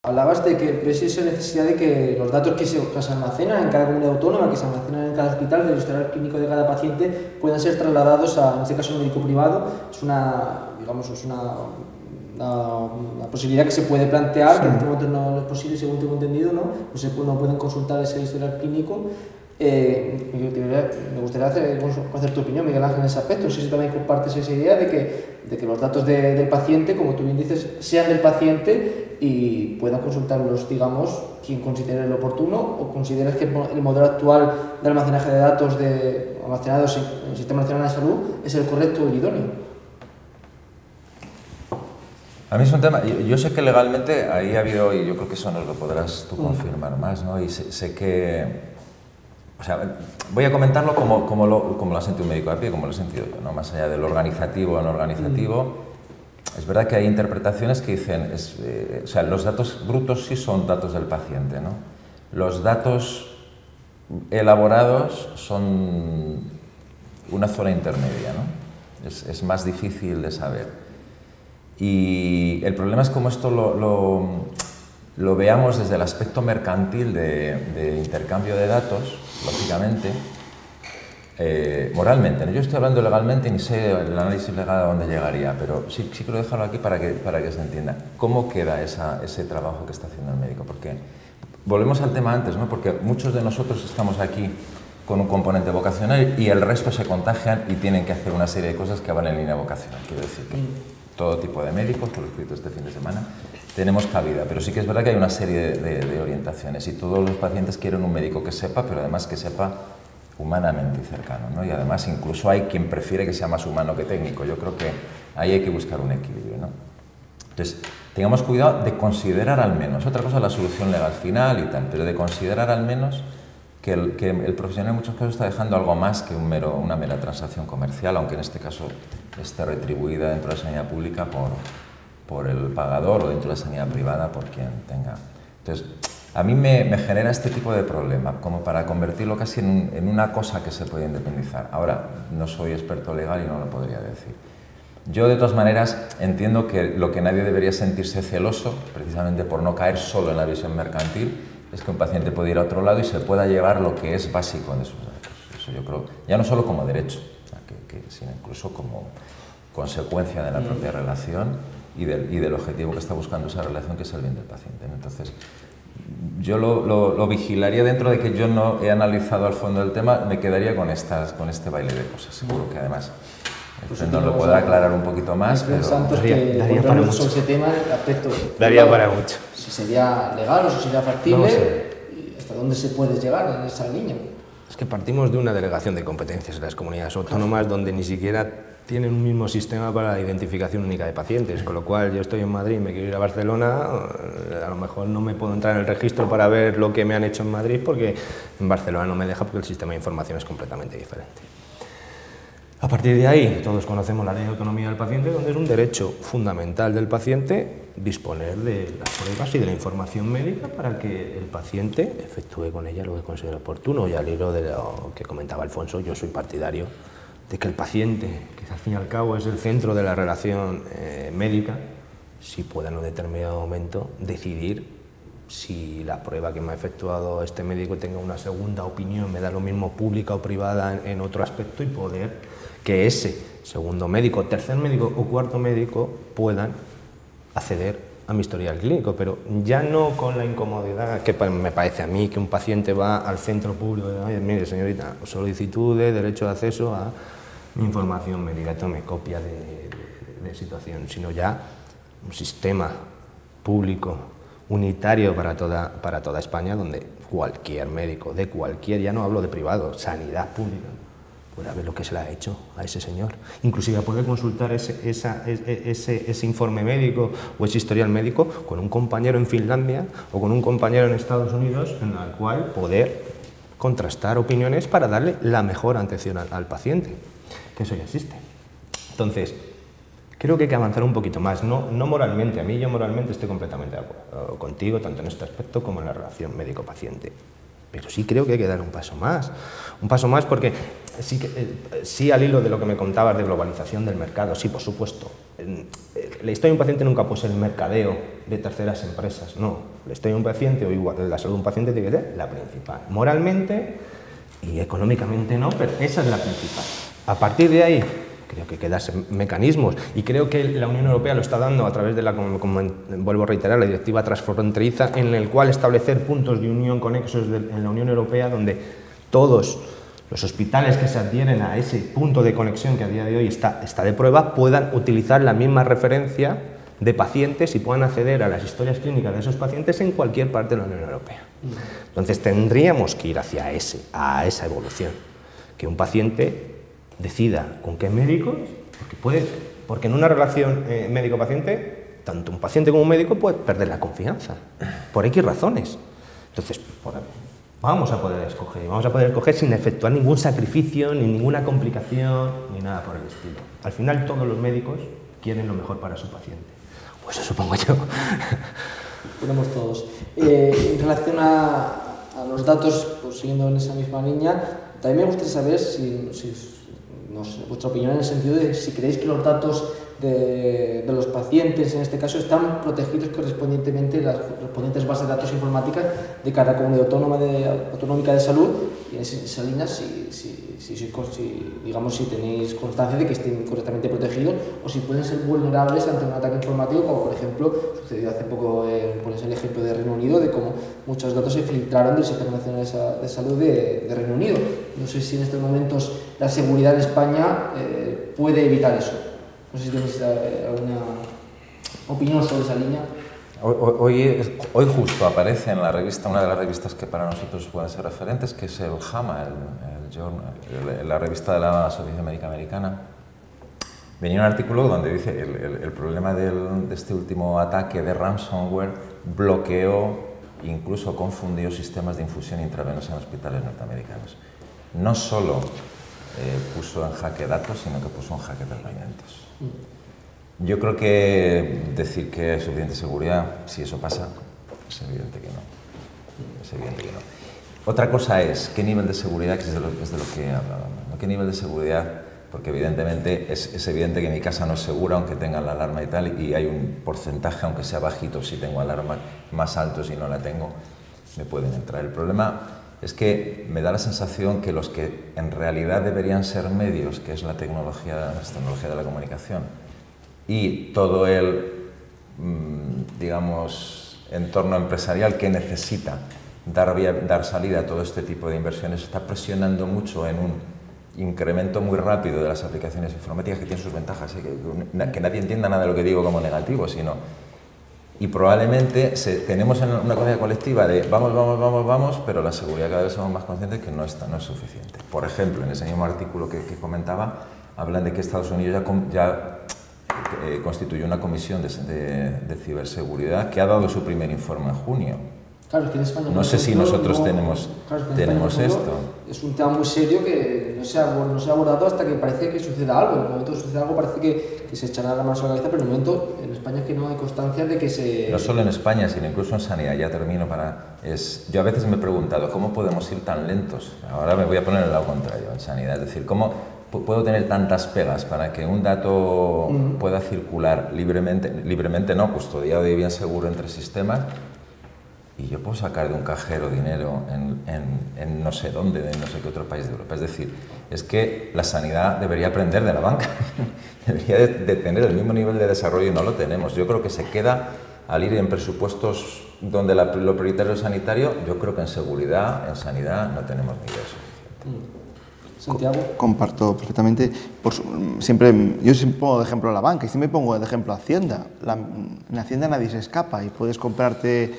Hablabas de que ves esa necesidad de que los datos que se almacenan en cada comunidad autónoma, que se almacenan en cada hospital, del historial clínico de cada paciente, puedan ser trasladados a, en este caso, al médico privado. Es una posibilidad que se puede plantear, que en este momento no es posible, según tengo entendido, ¿no? No pueden consultar ese historial clínico. Me gustaría conocer tu opinión, Miguel Ángel, en ese aspecto. No sé si también compartes esa idea de que los datos del paciente, como tú bien dices, sean del paciente y pueda consultarlos, digamos, quien considere lo oportuno, o consideras que el modelo actual de almacenaje de datos almacenados en el Sistema Nacional de Salud es el correcto o el idóneo. A mí es un tema, yo sé que legalmente ahí ha habido, y yo creo que eso nos lo podrás tú confirmar más, ¿no? Y sé que, o sea, voy a comentarlo como lo ha sentido un médico a pie, como lo he sentido yo, ¿no? Más allá de lo organizativo o no organizativo. Es verdad que hay interpretaciones que dicen, o sea, los datos brutos sí son datos del paciente, ¿no? Los datos elaborados son una zona intermedia, ¿no? Es más difícil de saber. Y el problema es como esto lo veamos desde el aspecto mercantil de intercambio de datos, lógicamente, moralmente, ¿no? Yo estoy hablando legalmente y ni sé el análisis legal a dónde llegaría, pero sí quiero dejarlo aquí para que se entienda. ¿Cómo queda ese trabajo que está haciendo el médico? Porque volvemos al tema antes, ¿no? Porque muchos de nosotros estamos aquí con un componente vocacional y el resto se contagian y tienen que hacer una serie de cosas que van en línea vocacional. Quiero decir que todo tipo de médicos, por lo escrito este fin de semana, tenemos cabida, pero sí que es verdad que hay una serie de orientaciones y todos los pacientes quieren un médico que sepa, pero además que sepa humanamente cercano, ¿no? Y además incluso hay quien prefiere que sea más humano que técnico. Yo creo que ahí hay que buscar un equilibrio, ¿no? Entonces, tengamos cuidado de considerar al menos, otra cosa es la solución legal final y tal, pero de considerar al menos que el profesional en muchos casos está dejando algo más que una mera transacción comercial, aunque en este caso esté retribuida dentro de la sanidad pública por el pagador o dentro de la sanidad privada por quien tenga. Entonces, a mí me genera este tipo de problema, como para convertirlo casi en una cosa que se puede independizar. Ahora, no soy experto legal y no lo podría decir. Yo, de todas maneras, entiendo que lo que nadie debería sentirse celoso, precisamente por no caer solo en la visión mercantil, es que un paciente puede ir a otro lado y se pueda llevar lo que es básico de sus datos. Eso yo creo, ya no solo como derecho, sino incluso como consecuencia de la propia relación y del objetivo que está buscando esa relación, que es el bien del paciente. Entonces, yo lo vigilaría dentro de que yo no he analizado al fondo del tema, me quedaría con este baile de cosas. Seguro que además nos lo podrá aclarar un poquito más, pero daría para mucho. Ese tema, daría para mucho. Si sería legal o si sería factible, no sé. ¿Hasta dónde se puede llegar en esa línea? Es que partimos de una delegación de competencias en las comunidades autónomas donde ni siquiera tienen un mismo sistema para la identificación única de pacientes, con lo cual yo estoy en Madrid y me quiero ir a Barcelona, a lo mejor no me puedo entrar en el registro para ver lo que me han hecho en Madrid porque en Barcelona no me deja porque el sistema de información es completamente diferente. A partir de ahí, todos conocemos la ley de autonomía del paciente, donde es un derecho fundamental del paciente disponer de las pruebas y de la información médica para que el paciente efectúe con ella lo que considere oportuno. Y al hilo de lo que comentaba Alfonso, yo soy partidario de que el paciente, que al fin y al cabo es el centro de la relación médica, sí pueda en un determinado momento decidir si la prueba que me ha efectuado este médico tenga una segunda opinión, me da lo mismo pública o privada en otro aspecto, y poder que ese segundo médico, tercer médico o cuarto médico puedan acceder a mi historial clínico, pero ya no con la incomodidad que me parece a mí que un paciente va al centro público y dice: mire señorita, solicitud de derecho de acceso a mi información médica, tome copia de situación, sino ya un sistema público unitario para toda España, donde cualquier médico de cualquier, ya no hablo de privado, sanidad pública, puede ver lo que se le ha hecho a ese señor. Inclusive poder consultar ese informe médico o ese historial médico con un compañero en Finlandia o con un compañero en Estados Unidos, en el cual poder contrastar opiniones para darle la mejor atención al paciente, que eso ya existe. Entonces, creo que hay que avanzar un poquito más, no moralmente. A mí yo moralmente estoy completamente de acuerdo contigo, tanto en este aspecto como en la relación médico-paciente. Pero sí creo que hay que dar un paso más porque sí al hilo de lo que me contabas de globalización del mercado, sí, por supuesto, la historia de un paciente nunca puede ser el mercadeo de terceras empresas, no. La historia de un paciente, o igual, la salud de un paciente tiene que ser la principal. Moralmente y económicamente no, pero esa es la principal. A partir de ahí, creo que quedan mecanismos, y creo que la Unión Europea lo está dando a través de la, como vuelvo a reiterar, la directiva transfronteriza, en el cual establecer puntos de unión conexos en la Unión Europea, donde todos los hospitales que se adhieren a ese punto de conexión que a día de hoy está de prueba, puedan utilizar la misma referencia de pacientes y puedan acceder a las historias clínicas de esos pacientes en cualquier parte de la Unión Europea. Entonces tendríamos que ir hacia a esa evolución, que un paciente decida con qué médico, porque en una relación médico-paciente, tanto un paciente como un médico puede perder la confianza, por X razones. Entonces, vamos a poder escoger sin efectuar ningún sacrificio, ni ninguna complicación, ni nada por el estilo. Al final todos los médicos quieren lo mejor para su paciente. Pues eso supongo yo. Tenemos todos. En relación a los datos, pues siguiendo en esa misma línea, también me gustaría saber no sé, vuestra opinión en el sentido de si creéis que los datos de los pacientes, en este caso, están protegidos correspondientemente las correspondientes bases de datos informáticas de cada comunidad autonómica de salud, y en esa línea digamos, si tenéis constancia de que estén correctamente protegidos o si pueden ser vulnerables ante un ataque informático, como por ejemplo sucedió hace poco, pones el ejemplo de Reino Unido, de cómo muchos datos se filtraron del Sistema Nacional de Salud de Reino Unido. No sé si en estos momentos la seguridad en España puede evitar eso. No sé si tenéis alguna opinión sobre esa línea. Hoy justo aparece en la revista, una de las revistas que para nosotros pueden ser referentes, que es el JAMA, la revista de la Asociación Médica Americana. Venía un artículo donde dice el problema de este último ataque de ransomware bloqueó, incluso confundió sistemas de infusión intravenosa en hospitales norteamericanos. No solo puso en jaque datos, sino que puso en jaque tratamientos. Yo creo que decir que hay suficiente seguridad, si eso pasa, es evidente que no. Es evidente que no. Otra cosa es qué nivel de seguridad, que es de lo que hablábamos, ¿no? ¿Qué nivel de seguridad? Porque evidentemente es evidente que mi casa no es segura aunque tenga la alarma y tal, y hay un porcentaje, aunque sea bajito, si tengo alarma, más alto si no la tengo, me pueden entrar. El problema es que me da la sensación que los que en realidad deberían ser medios, que es la tecnología de la comunicación, y todo el, digamos, entorno empresarial que necesita dar salida a todo este tipo de inversiones, está presionando mucho en un incremento muy rápido de las aplicaciones informáticas, que tienen sus ventajas, que nadie entienda nada de lo que digo como negativo, sino... Y probablemente tenemos una conciencia colectiva de vamos, pero la seguridad cada vez somos más conscientes que no es suficiente. Por ejemplo, en ese mismo artículo que comentaba, hablan de que Estados Unidos ya constituyó una comisión de ciberseguridad que ha dado su primer informe en junio. Claro, es que en España, no sé si nosotros tenemos esto. Es un tema muy serio que no se ha abordado hasta que parece que suceda algo. En el momento que sucede algo parece que se echará la mano a la cabeza, pero en el momento en España es que no hay constancia de que se... No solo en España, sino incluso en sanidad. Ya termino yo a veces me he preguntado, ¿cómo podemos ir tan lentos? Ahora me voy a poner el lado contrario, en sanidad. Es decir, ¿cómo puedo tener tantas pegas para que un dato pueda circular libremente no, custodiado y bien seguro entre sistemas, y yo puedo sacar de un cajero dinero en no sé dónde, de no sé qué otro país de Europa? Es decir, es que la sanidad debería aprender de la banca, debería de tener el mismo nivel de desarrollo y no lo tenemos. Yo creo que se queda al ir en presupuestos donde lo prioritario es sanitario. Yo creo que en seguridad, en sanidad, no tenemos nivel suficiente. Santiago. Comparto perfectamente. Yo siempre pongo de ejemplo a la banca y siempre pongo de ejemplo a Hacienda. En Hacienda nadie se escapa y puedes comprarte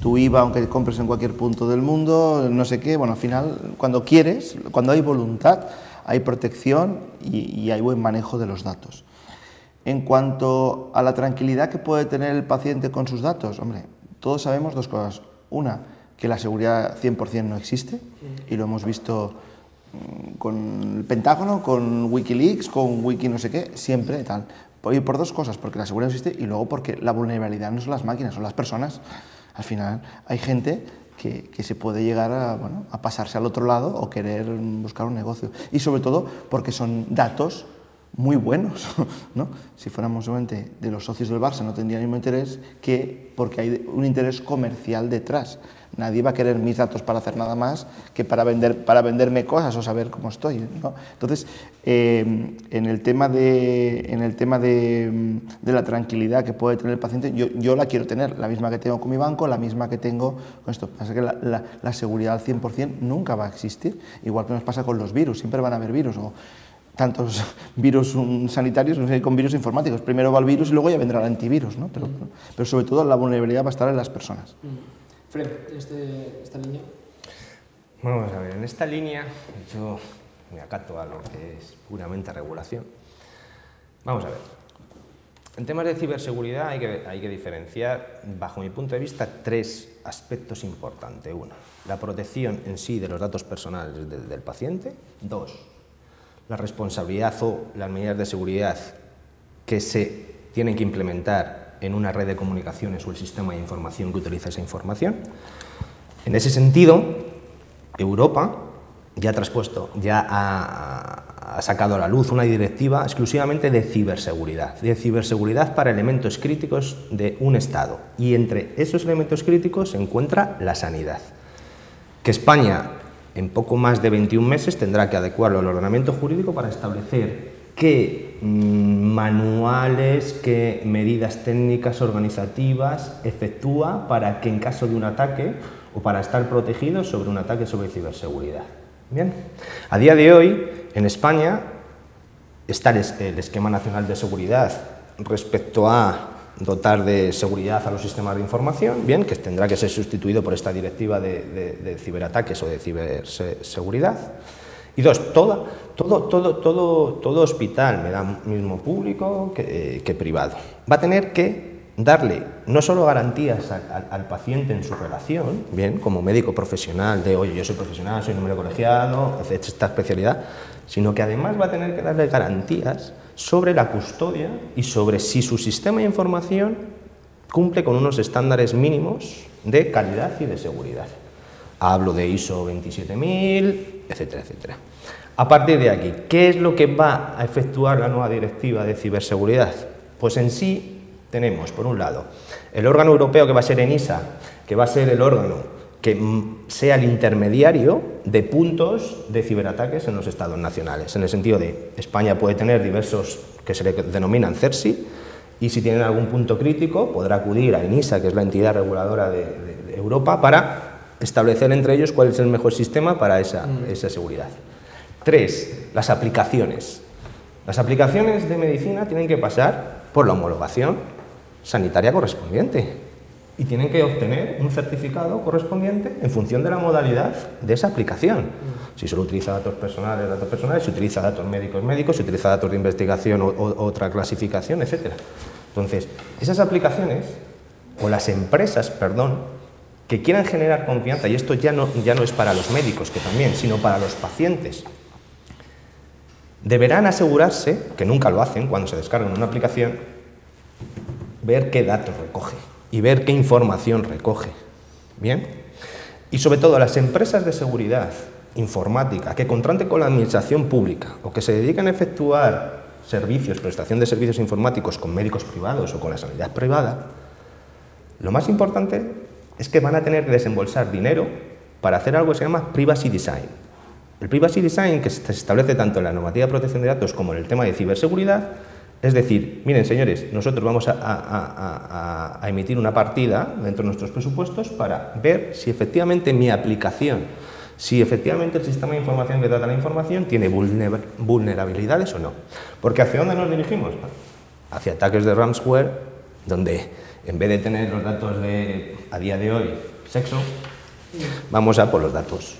tu IVA aunque compres en cualquier punto del mundo, no sé qué. Bueno, al final, cuando quieres, cuando hay voluntad, hay protección y hay buen manejo de los datos. En cuanto a la tranquilidad que puede tener el paciente con sus datos, hombre, todos sabemos dos cosas. Una, que la seguridad 100% no existe y lo hemos visto con el Pentágono, con Wikileaks, con Wiki no sé qué, siempre tal. Por dos cosas, porque la seguridad no existe y luego porque la vulnerabilidad no son las máquinas, son las personas. Al final hay gente que se puede llegar a pasarse al otro lado o querer buscar un negocio. Y sobre todo porque son datos muy buenos, ¿no? Si fuéramos solamente de los socios del Barça no tendría el mismo interés que porque hay un interés comercial detrás. Nadie va a querer mis datos para hacer nada más que para venderme cosas o saber cómo estoy, ¿no? Entonces, en el tema de la tranquilidad que puede tener el paciente, yo la quiero tener, la misma que tengo con mi banco, la misma que tengo con esto. Pasa que la seguridad al 100% nunca va a existir, igual que nos pasa con los virus, siempre van a haber virus, o tantos virus sanitarios con virus informáticos. Primero va el virus y luego ya vendrá el antivirus, ¿no? Pero sobre todo la vulnerabilidad va a estar en las personas. Fred, esta línea. Vamos a ver, en esta línea yo me acato a lo que es puramente regulación. Vamos a ver. En temas de ciberseguridad hay que diferenciar, bajo mi punto de vista, 3 aspectos importantes. 1, la protección en sí de los datos personales del paciente. 2, la responsabilidad o las medidas de seguridad que se tienen que implementar en una red de comunicaciones o el sistema de información que utiliza esa información. En ese sentido, Europa ya ha sacado a la luz una directiva exclusivamente de ciberseguridad para elementos críticos de un Estado. Y entre esos elementos críticos se encuentra la sanidad, que España en poco más de 21 meses tendrá que adecuarlo al ordenamiento jurídico para establecer qué manuales, qué medidas técnicas organizativas efectúa para que en caso de un ataque o para estar protegidos sobre un ataque sobre ciberseguridad. Bien, a día de hoy en España está el Esquema Nacional de Seguridad respecto a dotar de seguridad a los sistemas de información, bien, que tendrá que ser sustituido por esta directiva de ciberataques o de ciberseguridad. Y 2, todo hospital, me da mismo público que privado, va a tener que darle no solo garantías al paciente en su relación, bien, como médico profesional, de oye, yo soy profesional, soy número colegiado, esta especialidad, sino que además va a tener que darle garantías sobre la custodia y sobre si su sistema de información cumple con unos estándares mínimos de calidad y de seguridad. Hablo de ISO 27000, etcétera, etcétera. A partir de aquí, ¿qué es lo que va a efectuar la nueva directiva de ciberseguridad? Pues en sí tenemos, por un lado, el órgano europeo que va a ser ENISA, que va a ser el órgano que sea el intermediario de puntos de ciberataques en los estados nacionales, en el sentido de España puede tener diversos que se le denominan CERSI, y si tienen algún punto crítico podrá acudir a ENISA, que es la entidad reguladora de Europa, para establecer entre ellos cuál es el mejor sistema para esa seguridad. 3, las aplicaciones. Las aplicaciones de medicina tienen que pasar por la homologación sanitaria correspondiente y tienen que obtener un certificado correspondiente en función de la modalidad de esa aplicación. Si solo utiliza datos personales, si utiliza datos médicos, si utiliza datos de investigación o otra clasificación, etc. Entonces, esas aplicaciones, o las empresas, perdón, que quieran generar confianza, y esto ya no es para los médicos, que también, sino para los pacientes, deberán asegurarse, que nunca lo hacen cuando se descargan una aplicación, ver qué datos recoge y ver qué información recoge. ¿Bien? Y sobre todo las empresas de seguridad informática que contraten con la administración pública o que se dedican a efectuar prestación de servicios informáticos con médicos privados o con la sanidad privada, lo más importante es que van a tener que desembolsar dinero para hacer algo que se llama Privacy Design. El Privacy Design, que se establece tanto en la normativa de protección de datos como en el tema de ciberseguridad, es decir, miren señores, nosotros vamos a emitir una partida dentro de nuestros presupuestos para ver si efectivamente mi aplicación, si efectivamente el sistema de información que trata la información tiene vulnerabilidades o no. Porque ¿hacia dónde nos dirigimos? Hacia ataques de ransomware, donde en vez de tener los datos de, a día de hoy, sexo, vamos a por los datos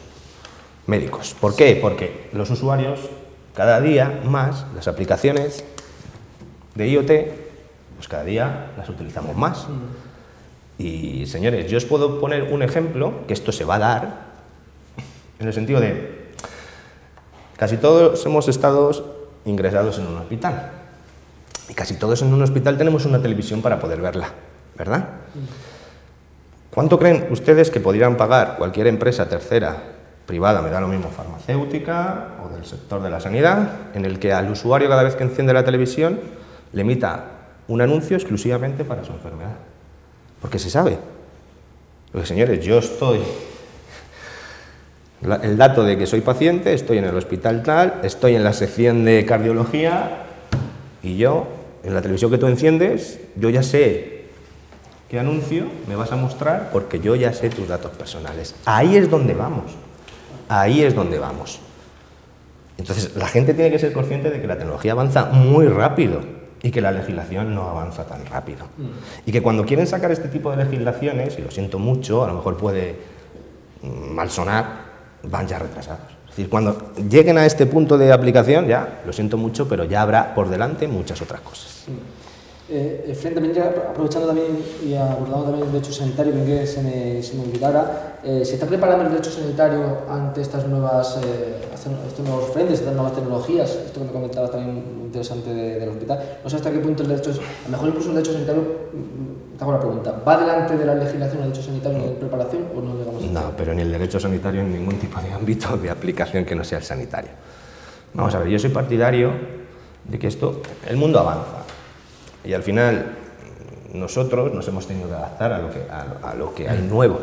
médicos. ¿Por qué? Porque los usuarios, cada día más, las aplicaciones de IoT, pues cada día las utilizamos más. Y, señores, yo os puedo poner un ejemplo, que esto se va a dar, en el sentido de, casi todos hemos estado ingresados en un hospital. Y casi todos en un hospital tenemos una televisión para poder verla, ¿verdad? ¿Cuánto creen ustedes que podrían pagar cualquier empresa tercera privada, me da lo mismo, farmacéutica o del sector de la sanidad, en el que al usuario cada vez que enciende la televisión le emita un anuncio exclusivamente para su enfermedad. Porque se sabe. Porque, señores, yo estoy... El dato de que soy paciente, estoy en el hospital tal, estoy en la sección de cardiología y yo, en la televisión que tú enciendes, yo ya sé qué anuncio me vas a mostrar porque yo ya sé tus datos personales. Ahí es donde vamos. Ahí es donde vamos. Entonces, la gente tiene que ser consciente de que la tecnología avanza muy rápido y que la legislación no avanza tan rápido. Y que cuando quieren sacar este tipo de legislaciones, y lo siento mucho, a lo mejor puede malsonar, van ya retrasados. Es decir, cuando lleguen a este punto de aplicación, ya, lo siento mucho, pero ya habrá por delante muchas otras cosas. Fren, también ya aprovechando también y abordando también el derecho sanitario, bien que se me olvidara, ¿se está preparando el derecho sanitario ante estas nuevos frentes, estas nuevas tecnologías? Esto que me comentabas también muy interesante del hospital. No sé hasta qué punto el derecho, a lo mejor incluso el derecho sanitario, te hago la pregunta, ¿va delante de la legislación el derecho sanitario en preparación o no? No, pero en el derecho sanitario en ningún tipo de ámbito de aplicación que no sea el sanitario. Vamos a ver, yo soy partidario de que el mundo avanza. Y al final nosotros nos hemos tenido que adaptar a lo que hay nuevo.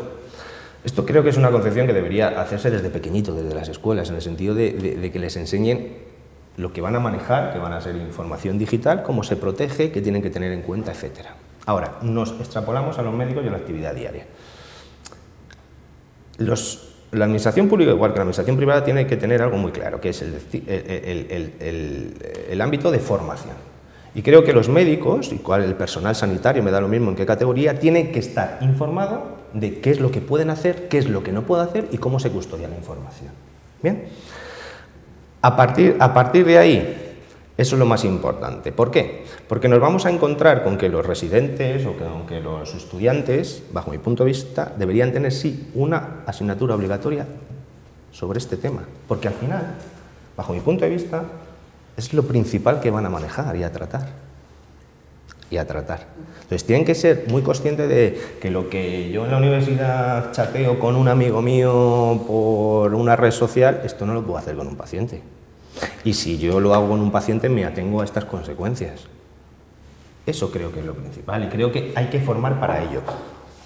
Esto creo que es una concepción que debería hacerse desde pequeñito, desde las escuelas, en el sentido de que les enseñen lo que van a manejar, que van a ser información digital, cómo se protege, qué tienen que tener en cuenta, etc. Ahora, nos extrapolamos a los médicos y a la actividad diaria. La administración pública, igual que la administración privada, tiene que tener algo muy claro, que es el ámbito de formación. Y creo que los médicos, y el personal sanitario, me da lo mismo en qué categoría, tienen que estar informados de qué es lo que pueden hacer, qué es lo que no pueden hacer y cómo se custodia la información. ¿Bien? A partir de ahí, eso es lo más importante. ¿Por qué? Porque nos vamos a encontrar con que los residentes o que los estudiantes, bajo mi punto de vista, deberían tener sí una asignatura obligatoria sobre este tema. Porque al final, bajo mi punto de vista, es lo principal que van a manejar y a tratar. Entonces tienen que ser muy conscientes de que lo que yo en la universidad chateo con un amigo mío por una red social, esto no lo puedo hacer con un paciente. Y si yo lo hago con un paciente, me atengo a estas consecuencias. Eso creo que es lo principal y creo que hay que formar para ello.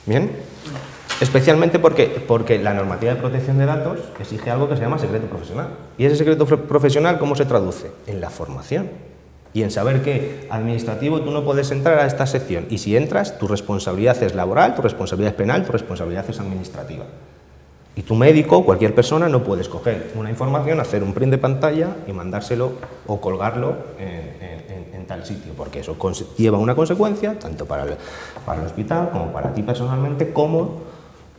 ¿Bien? Especialmente porque la normativa de protección de datos exige algo que se llama secreto profesional. ¿Y ese secreto profesional cómo se traduce? En la formación y en saber que administrativo tú no puedes entrar a esta sección y si entras tu responsabilidad es laboral, tu responsabilidad es penal, tu responsabilidad es administrativa. Y tu médico, cualquier persona, no puedes coger una información, hacer un print de pantalla y mandárselo o colgarlo en tal sitio, porque eso lleva una consecuencia tanto para el hospital como para ti personalmente, como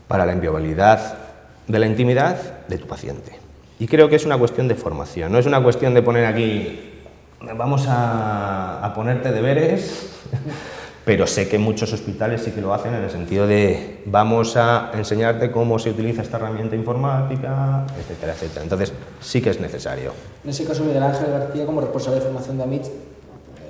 para la inviolabilidad de la intimidad de tu paciente. Y creo que es una cuestión de formación, no es una cuestión de poner aquí, vamos a ponerte deberes, pero sé que muchos hospitales sí que lo hacen en el sentido de vamos a enseñarte cómo se utiliza esta herramienta informática, etcétera, etcétera. Entonces, sí que es necesario. En ese caso, Miguel Ángel García, como responsable de formación de AMIT,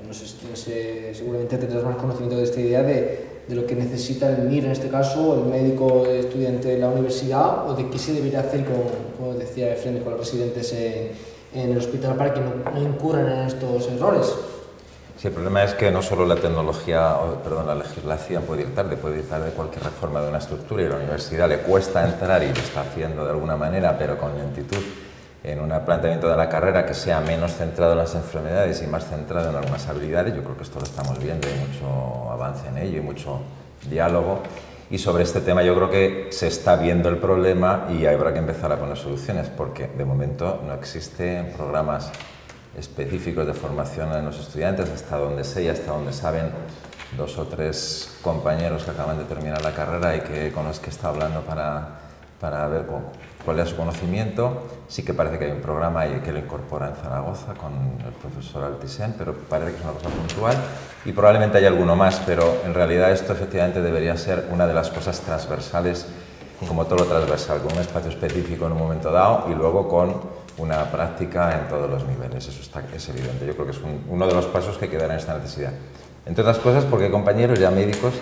no sé si seguramente tendrás más conocimiento de esta idea de lo que necesita el MIR, en este caso, el médico estudiante de la universidad, o de qué se debería hacer, como decía Fren, con los residentes en el hospital para que no incurran en estos errores. Sí, el problema es que no solo la la legislación puede ir tarde cualquier reforma de una estructura y a la universidad le cuesta entrar y lo está haciendo de alguna manera, pero con lentitud, en un planteamiento de la carrera que sea menos centrado en las enfermedades y más centrado en algunas habilidades. Yo creo que esto lo estamos viendo, hay mucho avance en ello y mucho diálogo. Y sobre este tema yo creo que se está viendo el problema y habrá que empezar a poner soluciones, porque de momento no existen programas específicos de formación en los estudiantes, hasta donde sé y hasta donde saben 2 o 3 compañeros que acaban de terminar la carrera y con los que está hablando para ver cuál es su conocimiento. Sí que parece que hay un programa y que lo incorpora en Zaragoza con el profesor Altisén, pero parece que es una cosa puntual y probablemente haya alguno más, pero en realidad esto efectivamente debería ser una de las cosas transversales, como todo lo transversal, con un espacio específico en un momento dado y luego con una práctica en todos los niveles. Eso es evidente. Yo creo que es uno de los pasos que quedará en esta necesidad. Entre otras cosas porque hay compañeros ya médicos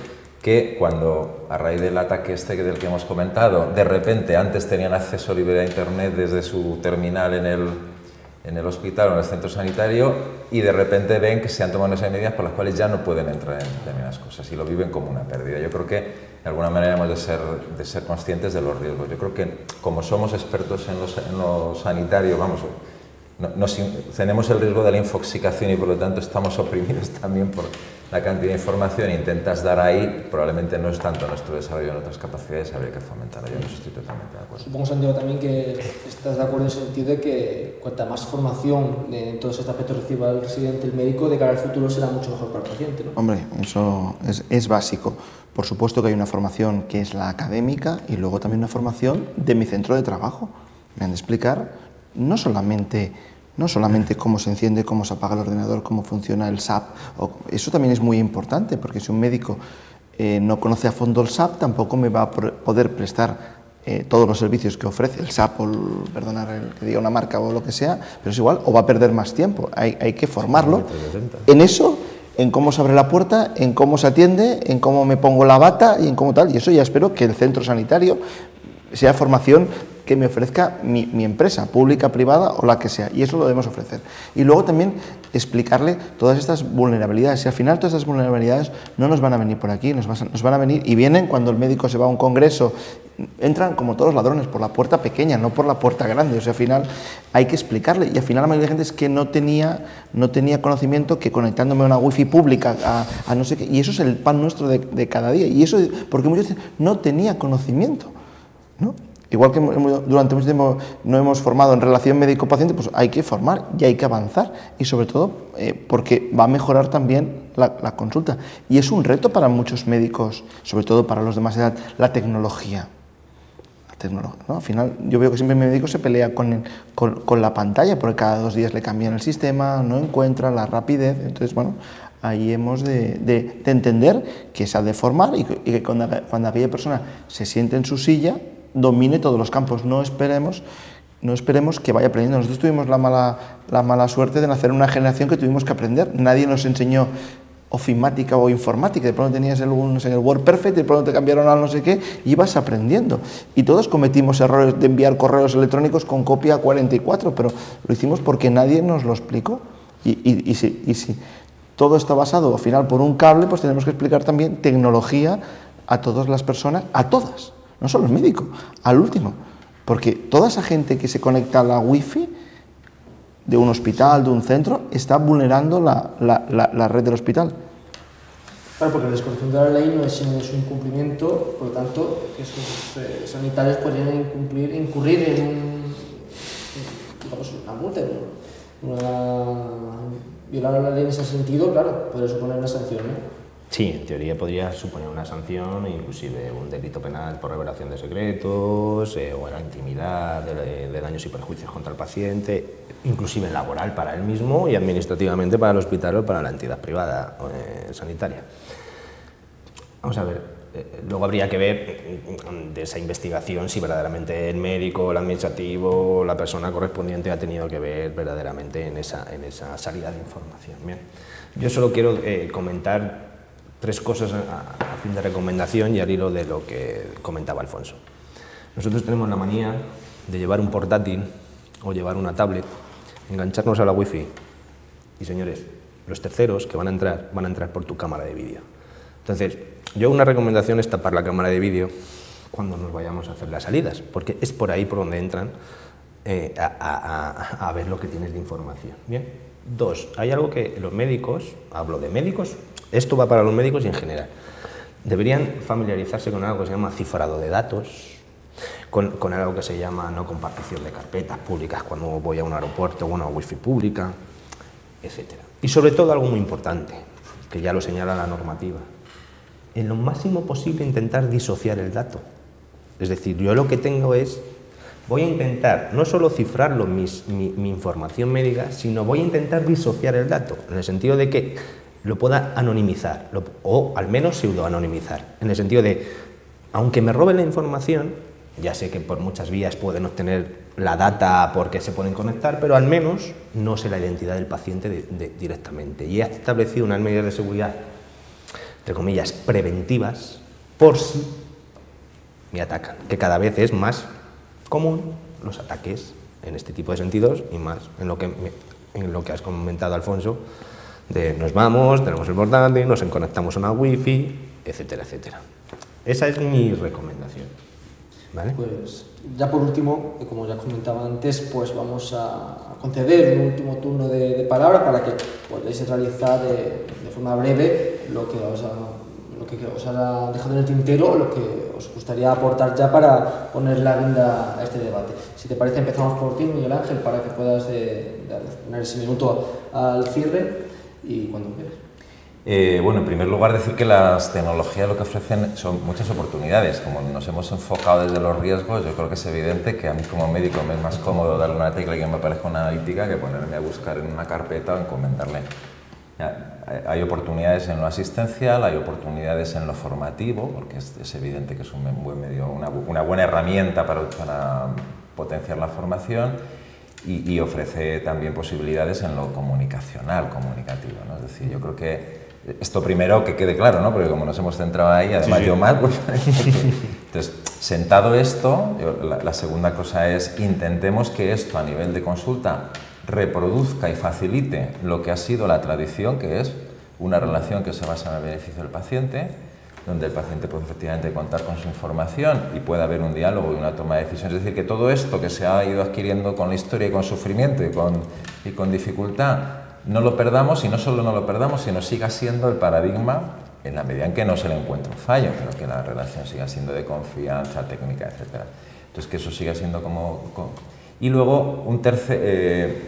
que cuando, a raíz del ataque este del que hemos comentado, de repente antes tenían acceso libre a Internet desde su terminal en el hospital o en el centro sanitario y de repente ven que se han tomado esas medidas por las cuales ya no pueden entrar en determinadas cosas y lo viven como una pérdida. Yo creo que de alguna manera hemos de ser conscientes de los riesgos. Yo creo que como somos expertos en lo sanitario, vamos, tenemos el riesgo de la infoxicación y por lo tanto estamos oprimidos también por la cantidad de información e intentas dar ahí, probablemente no es tanto nuestro desarrollo en otras capacidades, habría que fomentarlo. Yo no estoy totalmente de acuerdo. Supongo, Santiago, también que estás de acuerdo en el sentido de que cuanta más formación en todos estos aspectos reciba el residente, el médico, de cara al futuro será mucho mejor para el paciente, ¿no? Hombre, eso es básico. Por supuesto que hay una formación que es la académica y luego también una formación de mi centro de trabajo. Me han de explicar no solamente cómo se enciende, cómo se apaga el ordenador, cómo funciona el SAP. Eso también es muy importante, porque si un médico no conoce a fondo el SAP, tampoco me va a poder prestar todos los servicios que ofrece el SAP, perdonar que diga una marca o lo que sea, pero es igual, o va a perder más tiempo. Hay que formarlo en eso, en cómo se abre la puerta, en cómo se atiende, en cómo me pongo la bata y en cómo tal. Y eso ya espero que el centro sanitario sea formación que me ofrezca mi empresa, pública, privada o la que sea, y eso lo debemos ofrecer. Y luego también explicarle todas estas vulnerabilidades, y al final todas estas vulnerabilidades no nos van a venir por aquí, nos van a venir y vienen cuando el médico se va a un congreso, entran como todos los ladrones por la puerta pequeña, no por la puerta grande, o sea, al final hay que explicarle, y al final la mayoría de gente es que no tenía conocimiento que conectándome a una wifi pública, a no sé qué, y eso es el pan nuestro de cada día, y eso porque muchos dicen, no tenía conocimiento, ¿no? Igual que durante mucho tiempo no hemos formado en relación médico-paciente, pues hay que formar y hay que avanzar, y sobre todo porque va a mejorar también la consulta. Y es un reto para muchos médicos, sobre todo para los de más edad, la tecnología. ¿No? Al final yo veo que siempre mi médico se pelea con la pantalla, porque cada 2 días le cambian el sistema, no encuentra la rapidez, entonces bueno, ahí hemos de entender que se ha de formar y que cuando aquella persona se siente en su silla, domine todos los campos. No esperemos que vaya aprendiendo. Nosotros tuvimos la mala suerte de nacer en una generación que tuvimos que aprender. Nadie nos enseñó ofimática o informática. De pronto tenías el WordPerfect y de pronto te cambiaron a no sé qué y ibas aprendiendo. Y todos cometimos errores de enviar correos electrónicos con copia 44, pero lo hicimos porque nadie nos lo explicó. Y si todo está basado al final por un cable, pues tenemos que explicar también tecnología a todas las personas, a todas. No solo el médico, al último, porque toda esa gente que se conecta a la wifi de un hospital, de un centro, está vulnerando la red del hospital. Claro, porque la desconocimiento de la ley no es su incumplimiento, por lo tanto, que sus sanitarios podrían incurrir en una multa, violar la ley en ese sentido, claro, podría suponer una sanción, ¿no? Sí, en teoría podría suponer una sanción, inclusive un delito penal por revelación de secretos, o la intimidad de daños y perjuicios contra el paciente, inclusive laboral para él mismo y administrativamente para el hospital o para la entidad privada sanitaria. Vamos a ver, luego habría que ver de esa investigación si verdaderamente el médico, el administrativo, la persona correspondiente ha tenido que ver verdaderamente en esa salida de información. Bien, yo solo quiero comentar 3 cosas a fin de recomendación y al hilo de lo que comentaba Alfonso. Nosotros tenemos la manía de llevar un portátil o llevar una tablet, engancharnos a la wifi y, señores, los terceros que van a entrar por tu cámara de vídeo. Entonces, yo una recomendación es tapar la cámara de vídeo cuando nos vayamos a hacer las salidas, porque es por ahí por donde entran a ver lo que tienes de información. Bien. 2, hay algo que los médicos, hablo de médicos, esto va para los médicos y en general, deberían familiarizarse con algo que se llama cifrado de datos, con algo que se llama no compartición de carpetas públicas cuando voy a un aeropuerto o a una wifi pública, etc. Y sobre todo algo muy importante, que ya lo señala la normativa, en lo máximo posible intentar disociar el dato. Es decir, yo lo que tengo es, voy a intentar no solo cifrarlo mi información médica, sino voy a intentar disociar el dato, en el sentido de que lo pueda anonimizar, o al menos pseudoanonimizar, en el sentido de, aunque me roben la información, ya sé que por muchas vías pueden obtener la data porque se pueden conectar, pero al menos no sé la identidad del paciente directamente. Y he establecido unas medidas de seguridad entre comillas, preventivas, por si me atacan, que cada vez es más común los ataques en este tipo de sentidos y más en lo que has comentado, Alfonso, de nos vamos, tenemos el portátil, nos conectamos a una wifi, etcétera, etcétera. Esa es mi recomendación. ¿Vale? Pues ya por último, como ya comentaba antes, pues vamos a conceder un último turno de palabra para que podáis realizar de forma breve lo que os ha dejado en el tintero o lo que os gustaría aportar ya para poner la guinda a este debate. Si te parece, empezamos por ti, Miguel Ángel, para que puedas poner ese minuto al cierre y cuando quieras. Bueno, en primer lugar decir que las tecnologías lo que ofrecen son muchas oportunidades. Como nos hemos enfocado desde los riesgos, yo creo que es evidente que a mí como médico me es más cómodo darle una tecla y que me aparezca una analítica que ponerme a buscar en una carpeta o encomendarle. Hay oportunidades en lo asistencial, hay oportunidades en lo formativo, porque es evidente que es un buen medio, una buena herramienta para potenciar la formación. Y ofrece también posibilidades en lo comunicacional, comunicativo, ¿no? Es decir, yo creo que esto primero que quede claro, ¿no? Porque como nos hemos centrado ahí, además yo mal, pues... Entonces, sentado esto, la segunda cosa es intentemos que esto a nivel de consulta reproduzca y facilite lo que ha sido la tradición, que es una relación que se basa en el beneficio del paciente, donde el paciente puede efectivamente contar con su información y puede haber un diálogo y una toma de decisiones. Es decir, que todo esto que se ha ido adquiriendo con la historia y con sufrimiento y con dificultad, no lo perdamos, y no solo no lo perdamos, sino siga siendo el paradigma en la medida en que no se le encuentre un fallo, pero que la relación siga siendo de confianza, técnica, etc. Entonces, que eso siga siendo Y luego un tercer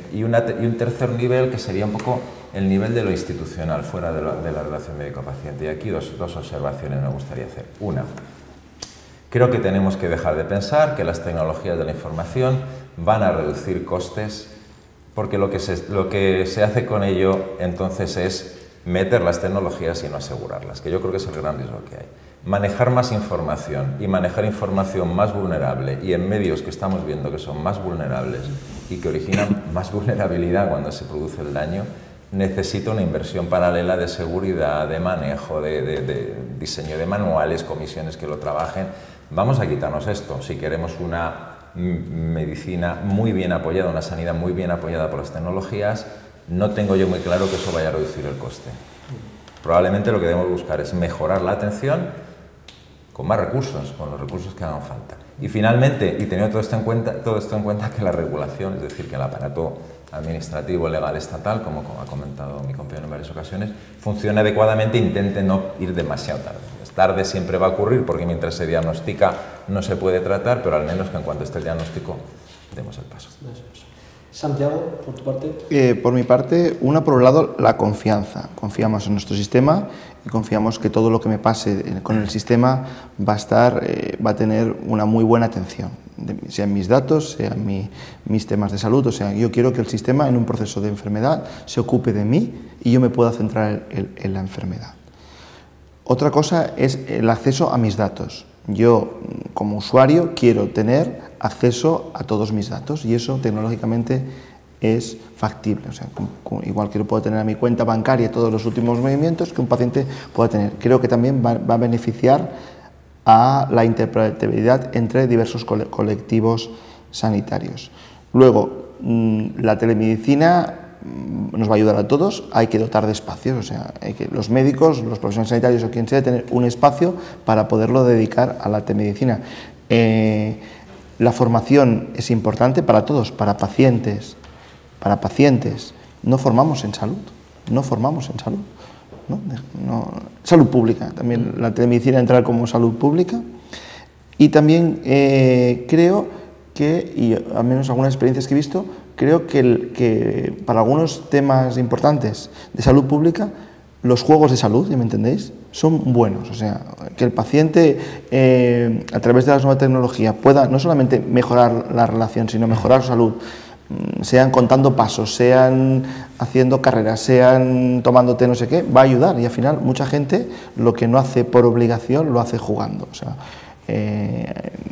nivel que sería un poco el nivel de lo institucional, fuera de la relación médico-paciente. Y aquí dos observaciones me gustaría hacer. Una, creo que tenemos que dejar de pensar que las tecnologías de la información van a reducir costes, porque lo que se hace con ello entonces es meter las tecnologías y no asegurarlas, que yo creo que es el gran riesgo que hay. Manejar más información y manejar información más vulnerable y en medios que estamos viendo que son más vulnerables y que originan más vulnerabilidad cuando se produce el daño, necesita una inversión paralela de seguridad, de manejo, de diseño de manuales, comisiones que lo trabajen. Vamos a quitarnos esto si queremos una medicina muy bien apoyada, una sanidad muy bien apoyada por las tecnologías. No tengo yo muy claro que eso vaya a reducir el coste. Probablemente lo que debemos buscar es mejorar la atención con más recursos, con los recursos que hagan falta. Y finalmente, y teniendo todo esto en cuenta, que la regulación, es decir, que el aparato administrativo, legal, estatal, como ha comentado mi compañero en varias ocasiones, funcione adecuadamente e intente no ir demasiado tarde. Tarde siempre va a ocurrir porque mientras se diagnostica no se puede tratar, pero al menos que en cuanto esté el diagnóstico demos el paso. Santiago, por tu parte. Por mi parte, por un lado, la confianza. Confiamos en nuestro sistema y confiamos que todo lo que me pase con el sistema va a tener una muy buena atención, sean mis datos, sean mis temas de salud. O sea, yo quiero que el sistema en un proceso de enfermedad se ocupe de mí y yo me pueda centrar en la enfermedad. Otra cosa es el acceso a mis datos. Yo, como usuario, quiero tener acceso a todos mis datos y eso tecnológicamente es factible. O sea, igual que yo puedo tener a mi cuenta bancaria todos los últimos movimientos que un paciente pueda tener. Creo que también va a beneficiar a la interoperabilidad entre diversos colectivos sanitarios. Luego, la telemedicina nos va a ayudar a todos, hay que dotar de espacios, o sea, los médicos, los profesionales sanitarios o quien sea, tener un espacio para poderlo dedicar a la telemedicina. La formación es importante para todos, para pacientes. No formamos en salud, ¿no? Salud pública, también la telemedicina entrar como salud pública. Y también creo que, y al menos algunas experiencias que he visto, creo que para algunos temas importantes de salud pública, los juegos de salud, ¿ya me entendéis?, son buenos. O sea, que el paciente, a través de la nueva tecnología, pueda no solamente mejorar la relación, sino mejorar su salud, sean contando pasos, sean haciendo carreras, sean tomándote no sé qué, va a ayudar. Y al final, mucha gente lo que no hace por obligación, lo hace jugando. O sea,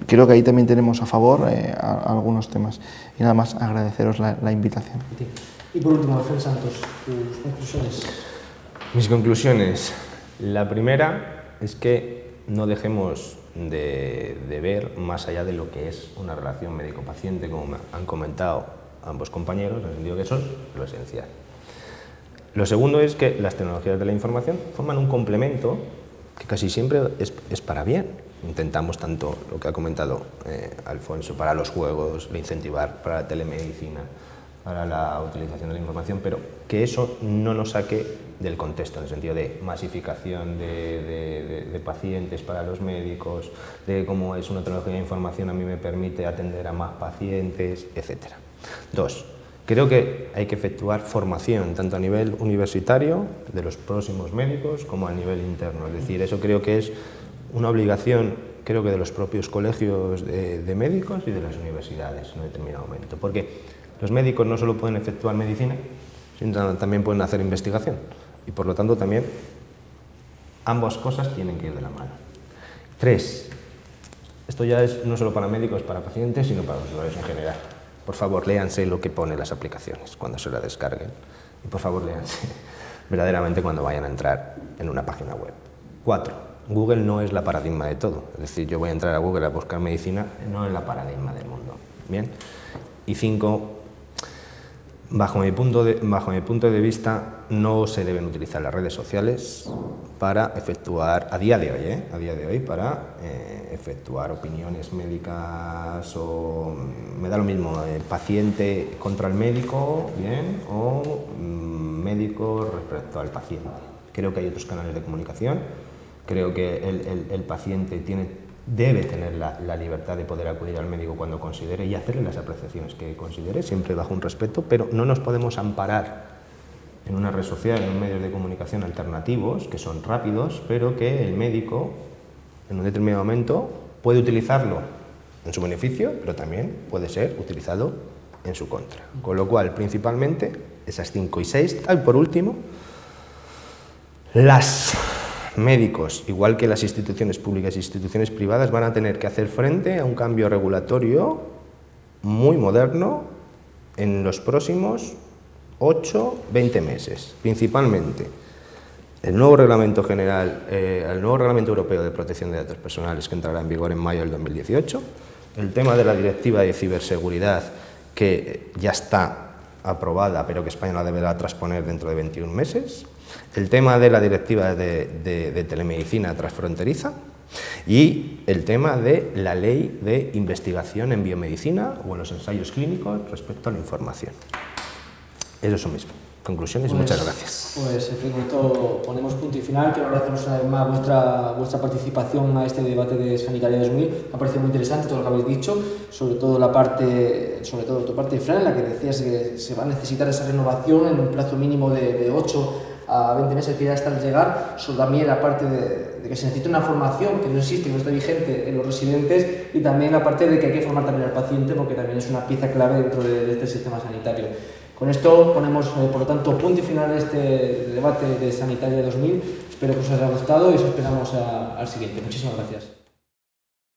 creo que ahí también tenemos a favor algunos temas. Y nada más, agradeceros la invitación. Y por último, Alfonso Santos, tus conclusiones. Mis conclusiones. La primera es que no dejemos de ver más allá de lo que es una relación médico-paciente, como me han comentado ambos compañeros, en el sentido que eso es lo esencial. Lo segundo es que las tecnologías de la información forman un complemento que casi siempre es para bien. Intentamos tanto lo que ha comentado Alfonso, para los juegos, de incentivar, para la telemedicina, para la utilización de la información, pero que eso no nos saque del contexto, en el sentido de masificación de pacientes para los médicos, de cómo es una tecnología de información a mí me permite atender a más pacientes, etc. Dos, creo que hay que efectuar formación, tanto a nivel universitario, de los próximos médicos, como a nivel interno. Es decir, eso creo que es una obligación, creo que de los propios colegios de médicos y de las universidades en un determinado momento. Porque los médicos no solo pueden efectuar medicina, sino también pueden hacer investigación. Y por lo tanto también ambas cosas tienen que ir de la mano. Tres, esto ya es no solo para médicos, para pacientes, sino para los usuarios en general. Por favor, léanse lo que pone las aplicaciones cuando se las descarguen. Y por favor, léanse verdaderamente cuando vayan a entrar en una página web. Cuatro, Google no es la paradigma de todo. Es decir, yo voy a entrar a Google a buscar medicina, no es la paradigma del mundo. Bien. Y cinco, bajo mi punto de vista, no se deben utilizar las redes sociales para efectuar, a día de hoy, para efectuar opiniones médicas o, me da lo mismo, paciente contra el médico, bien, o médico respecto al paciente. Creo que hay otros canales de comunicación, creo que el paciente debe tener la libertad de poder acudir al médico cuando considere y hacerle las apreciaciones que considere, siempre bajo un respeto, pero no nos podemos amparar en una red social, en medios de comunicación alternativos, que son rápidos, pero que el médico, en un determinado momento, puede utilizarlo en su beneficio, pero también puede ser utilizado en su contra. Con lo cual, principalmente, esas 5 y 6, y por último, las médicos, igual que las instituciones públicas e instituciones privadas, van a tener que hacer frente a un cambio regulatorio muy moderno en los próximos 8-20 meses. Principalmente, el nuevo Reglamento Europeo de Protección de Datos Personales, que entrará en vigor en mayo del 2018, el tema de la Directiva de Ciberseguridad, que ya está aprobada, pero que España la deberá transponer dentro de 21 meses, el tema de la Directiva de Telemedicina Transfronteriza y el tema de la Ley de Investigación en Biomedicina o en los ensayos clínicos respecto a la información. Eso son mis conclusiones y muchas gracias. Pues con esto ponemos punto y final. Quiero agradeceros una vez más vuestra participación a este debate de Sanitaria 2000. Me ha parecido muy interesante todo lo que habéis dicho, sobre todo tu parte, Fran, en la que decías que se va a necesitar esa renovación en un plazo mínimo de 8 a 20 meses que ya está al llegar, sobre también la parte de que se necesita una formación que no existe, que no está vigente en los residentes, y también la parte de que hay que formar también al paciente, porque también es una pieza clave dentro de este sistema sanitario. Con esto ponemos, por lo tanto, punto y final a este debate de Sanitaria 2000. Espero que os haya gustado y os esperamos al siguiente. Muchísimas gracias.